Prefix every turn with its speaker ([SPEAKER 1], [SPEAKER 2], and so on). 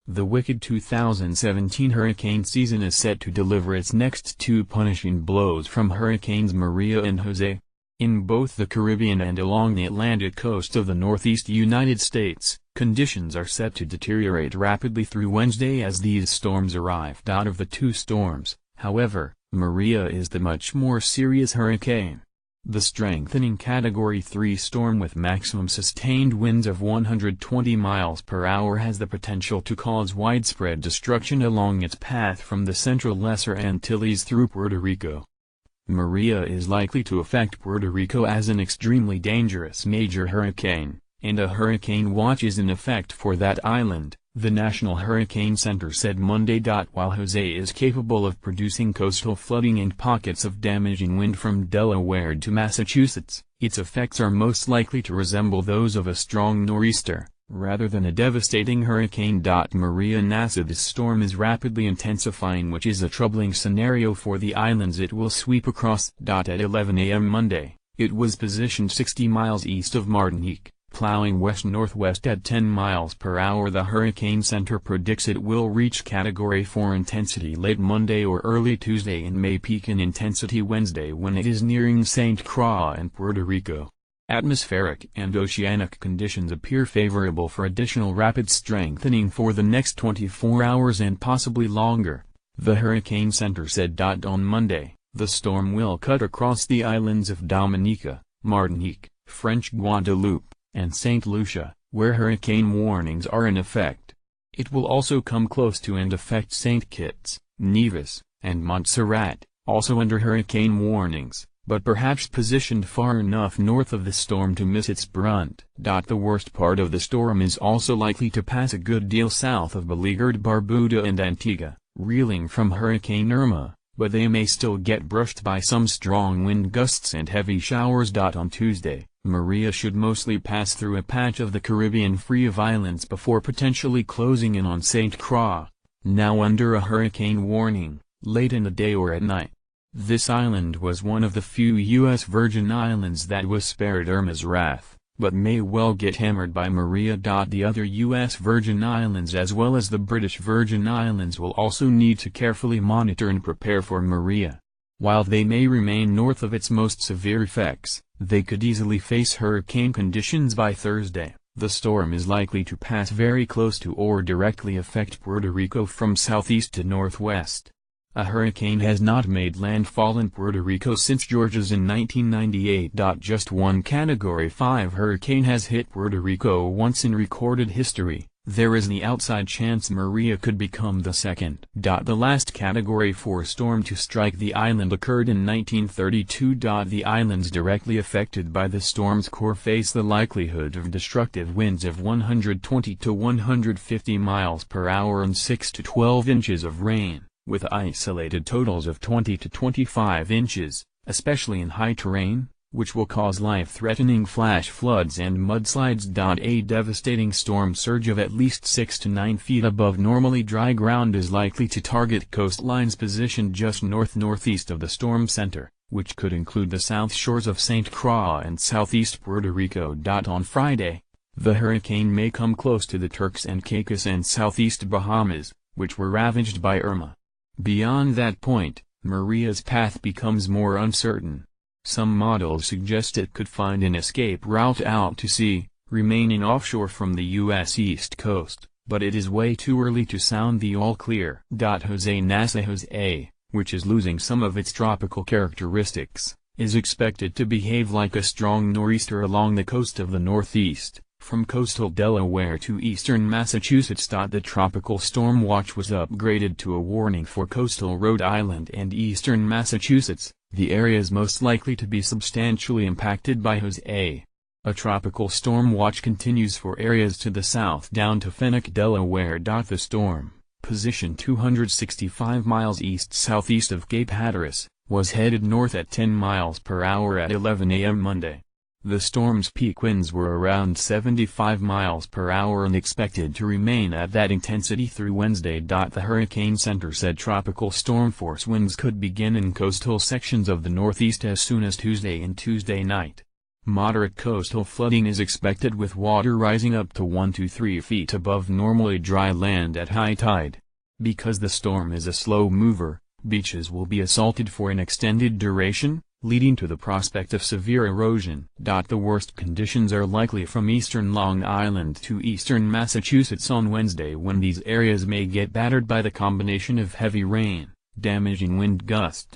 [SPEAKER 1] The wicked 2017 hurricane season is set to deliver its next two punishing blows from Hurricanes Maria and Jose. In both the Caribbean and along the Atlantic coast of the northeast United States, conditions are set to deteriorate rapidly through Wednesday as these storms arrive. Of the two storms, however, Maria is the much more serious hurricane. The strengthening Category 3 storm with maximum sustained winds of 120 miles per hour has the potential to cause widespread destruction along its path from the central Lesser Antilles through Puerto Rico. Maria is likely to affect Puerto Rico as an extremely dangerous major hurricane, and a hurricane watch is in effect for that island, the National Hurricane Center said Monday. While Jose is capable of producing coastal flooding and pockets of damaging wind from Delaware to Massachusetts, its effects are most likely to resemble those of a strong nor'easter, rather than a devastating hurricane. Maria NASA This storm is rapidly intensifying, which is a troubling scenario for the islands it will sweep across. At 11 a.m. Monday, it was positioned 60 miles east of Martinique, plowing west-northwest at 10 miles per hour. The Hurricane Center predicts it will reach Category 4 intensity late Monday or early Tuesday and may peak in intensity Wednesday when it is nearing St. Croix and Puerto Rico. Atmospheric and oceanic conditions appear favorable for additional rapid strengthening for the next 24 hours and possibly longer, the Hurricane Center said. On Monday, the storm will cut across the islands of Dominica, Martinique, French Guadeloupe, and St. Lucia, where hurricane warnings are in effect. It will also come close to and affect St. Kitts, Nevis, and Montserrat, also under hurricane warnings, but perhaps positioned far enough north of the storm to miss its brunt. The worst part of the storm is also likely to pass a good deal south of beleaguered Barbuda and Antigua, reeling from Hurricane Irma, but they may still get brushed by some strong wind gusts and heavy showers. On Tuesday, Maria should mostly pass through a patch of the Caribbean free of islands before potentially closing in on St. Croix, now under a hurricane warning, late in the day or at night. This island was one of the few U.S. Virgin Islands that was spared Irma's wrath, but may well get hammered by Maria. The other U.S. Virgin Islands as well as the British Virgin Islands will also need to carefully monitor and prepare for Maria. While they may remain north of its most severe effects, they could easily face hurricane conditions by Thursday. The storm is likely to pass very close to or directly affect Puerto Rico from southeast to northwest. A hurricane has not made landfall in Puerto Rico since Georgia's in 1998. Just one Category 5 hurricane has hit Puerto Rico once in recorded history. There is the outside chance Maria could become the second. The last Category 4 storm to strike the island occurred in 1932. The islands directly affected by the storm's core face the likelihood of destructive winds of 120 to 150 miles per hour and 6 to 12 inches of rain, with isolated totals of 20 to 25 inches, especially in high terrain, which will cause life-threatening flash floods and mudslides. A devastating storm surge of at least 6 to 9 feet above normally dry ground is likely to target coastlines positioned just north-northeast of the storm center, which could include the south shores of St. Croix and southeast Puerto Rico. On Friday, the hurricane may come close to the Turks and Caicos and southeast Bahamas, which were ravaged by Irma. Beyond that point, Maria's path becomes more uncertain. Some models suggest it could find an escape route out to sea, remaining offshore from the U.S. East Coast, but it is way too early to sound the all-clear. Jose, which is losing some of its tropical characteristics, is expected to behave like a strong nor'easter along the coast of the Northeast, from coastal Delaware to eastern Massachusetts. The tropical storm watch was upgraded to a warning for coastal Rhode Island and eastern Massachusetts, the areas most likely to be substantially impacted by Jose. A tropical storm watch continues for areas to the south down to Fenwick, Delaware. The storm, positioned 265 miles east-southeast of Cape Hatteras, was headed north at 10 miles per hour at 11 a.m. Monday. The storm's peak winds were around 75 miles per hour and expected to remain at that intensity through Wednesday. The Hurricane Center said tropical storm force winds could begin in coastal sections of the Northeast as soon as Tuesday and Tuesday night. Moderate coastal flooding is expected with water rising up to 1 to 3 feet above normally dry land at high tide. Because the storm is a slow mover, beaches will be assaulted for an extended duration, leading to the prospect of severe erosion. The worst conditions are likely from eastern Long Island to eastern Massachusetts on Wednesday, when these areas may get battered by the combination of heavy rain, damaging wind gust,